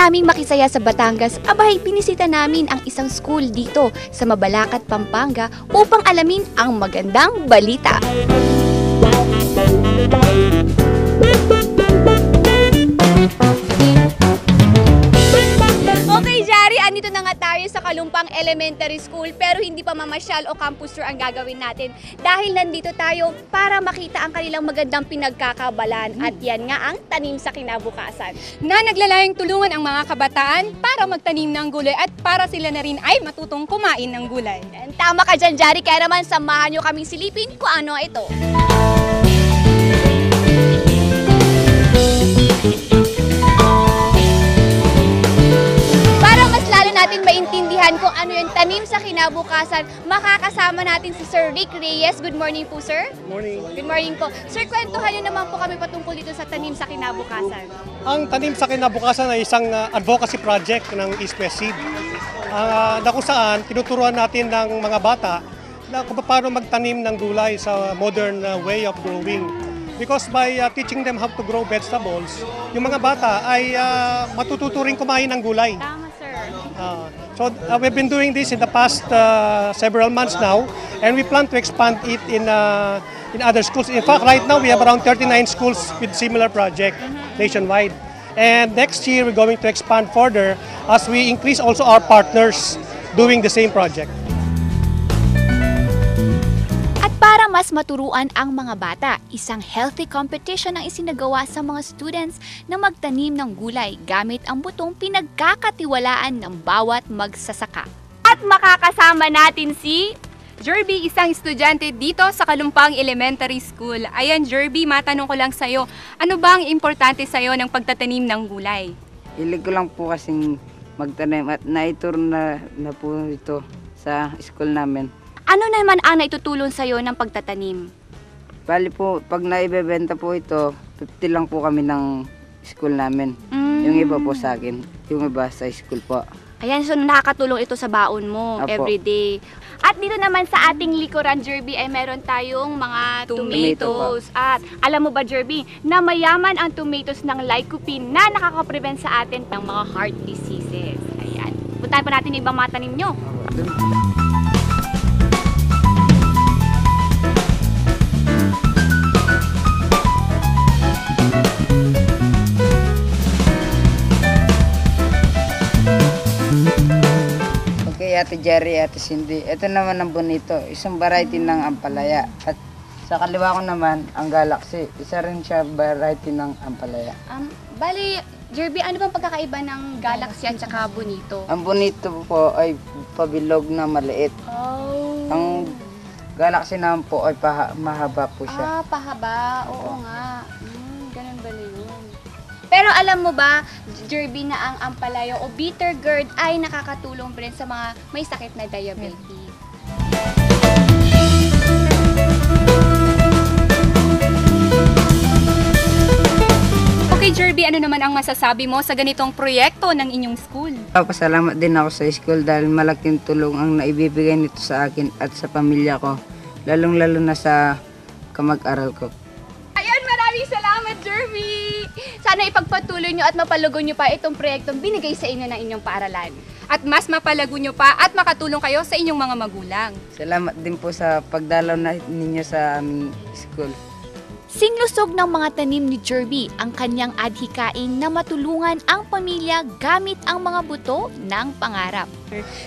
naming makisaya sa Batangas, abay binisita namin ang isang school dito sa Mabalacat, Pampanga upang alamin ang magandang balita. Okay, Jari, andito na nga tayo sa Kalumpang Elementary School pero hindi pa mamasyal o campus tour ang gagawin natin dahil nandito tayo para makita ang kanilang magandang pinagkakabalan at yan nga ang tanim sa kinabukasan. Na naglalayong tulungan ang mga kabataan para magtanim ng gulay at para sila na rin ay matutong kumain ng gulay. And tama ka dyan, Jari, kaya naman samahan nyo kaming silipin kung ano ito. Natin maintindihan kung ano yung tanim sa kinabukasan, makakasama natin si Sir Rick Reyes. Good morning po, sir. Good morning. Good morning po. Sir, kwentuhan nyo naman po kami patungkol dito sa tanim sa kinabukasan. Ang tanim sa kinabukasan ay isang advocacy project ng East West Seed. Na kung saan tinuturuan natin ng mga bata na kung paano magtanim ng gulay sa modern way of growing. Because by teaching them how to grow vegetables, yung mga bata ay matututo rin kumain ng gulay. Tama, sir. So we've been doing this in the past several months now, and we plan to expand it in other schools. In fact, right now we have around 39 schools with similar project nationwide. And next year we're going to expand further as we increase also our partners doing the same project. Para mas maturuan ang mga bata, isang healthy competition ang isinagawa sa mga students na magtanim ng gulay gamit ang butong pinagkakatiwalaan ng bawat magsasaka. At makakasama natin si Jerby, isang estudyante dito sa Kalumpang Elementary School. Ayan, Jerby, matanong ko lang sa'yo, ano ba ang importante sa'yo ng pagtatanim ng gulay? Hilig ko lang po kasing magtanim at naituro na po ito sa school namin. Ano naman ang naitutulong sa'yo ng pagtatanim? Bali po, pag naibebenta po ito, 50 lang po kami ng school namin. Yung iba po sa akin, yung iba sa school po. Ayan, so nakakatulong ito sa baon mo Apo. everyday. At dito naman sa ating likuran, Jerby, ay meron tayong mga tomatoes. At alam mo ba, Jerby, na mayaman ang tomatoes ng lycopene na nakaka-prevent sa atin ng mga heart diseases. Ayan. Puntahan pa natin yung ibang mga tanim nyo. Ate Jerry, Ate Cindy. Ito naman ang bonito, isang variety ng ampalaya. At sa kaliwa ko naman, ang Galaxy. Isa rin siya variety ng ampalaya. Bali, Jerby, ano bang pagkakaiba ng Galaxy at saka Bonito? Ang bonito po ay pabilog na maliit. Oh. Ang Galaxy naman po ay mahaba po siya. Pahaba. Oo nga. Ganun ba yun? Pero alam mo ba, Jerby, na ang ampalaya o bitter gourd ay nakakatulong rin sa mga may sakit na diabetes. Okay, Jerby, ano naman ang masasabi mo sa ganitong proyekto ng inyong school? Pasalamat din ako sa school dahil malaking tulong ang naibibigay nito sa akin at sa pamilya ko. Lalong-lalo na sa kamag-aral ko. Ayan, maraming salamat, Jerby! Sana ipagpatuloy nyo at mapalugo nyo pa itong proyektong binigay sa inyo ng inyong paaralan. At mas mapalago nyo pa at makatulong kayo sa inyong mga magulang. Salamat din po sa pagdalaw ninyo sa aming school. Singlusog ng mga tanim ni Jerby ang kanyang adhikain na matulungan ang pamilya gamit ang mga buto ng pangarap.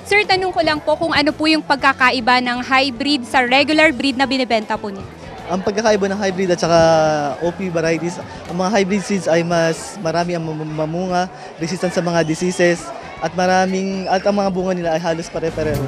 Sir, tanong ko lang po kung ano po yung pagkakaiba ng hybrid sa regular breed na binibenta po niyo. Ang pagkakaiba ng hybrid at saka OP varieties, ang mga hybrid seeds ay mas marami ang mamunga, resistant sa mga diseases, at ang mga bunga nila ay halos pare-pareho.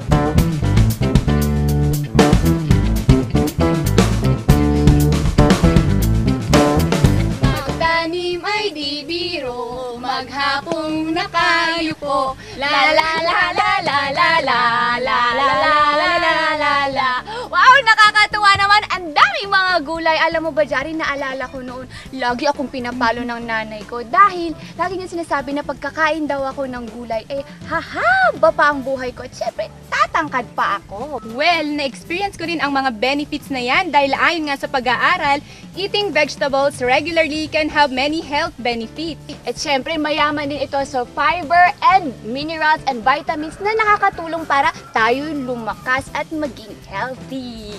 Magtanim ay di biro, maghapong nakayupo, la la la la la la la la la la la la la. Wow, nakakatuwa naman, ang dami mga gulay. Alam mo ba, Jari, naalala ko noon, lagi akong pinapalo ng nanay ko dahil lagi niya sinasabi na pagkakain daw ako ng gulay, hahaba pa ang buhay ko. At syempre, tatangkad pa ako. Well, na-experience ko rin ang mga benefits na yan dahil ayon nga sa pag-aaral, eating vegetables regularly can have many health benefits. At syempre, mayaman din ito sa fiber and minerals and vitamins na nakakatulong para tayo lumakas at maging healthy.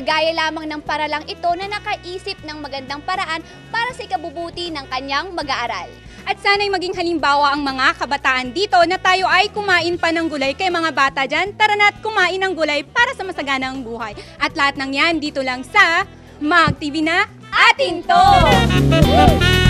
Gaya lamang ng paralang ito na nakaisip ng magandang paraan para sa ikabubuti ng kanyang mag-aaral. At sana'y maging halimbawa ang mga kabataan dito na tayo ay kumain pa ng gulay. Kaya mga bata dyan, tara na't kumain ng gulay para sa masaganang buhay. At lahat ng yan dito lang sa Mag TV na Atin To!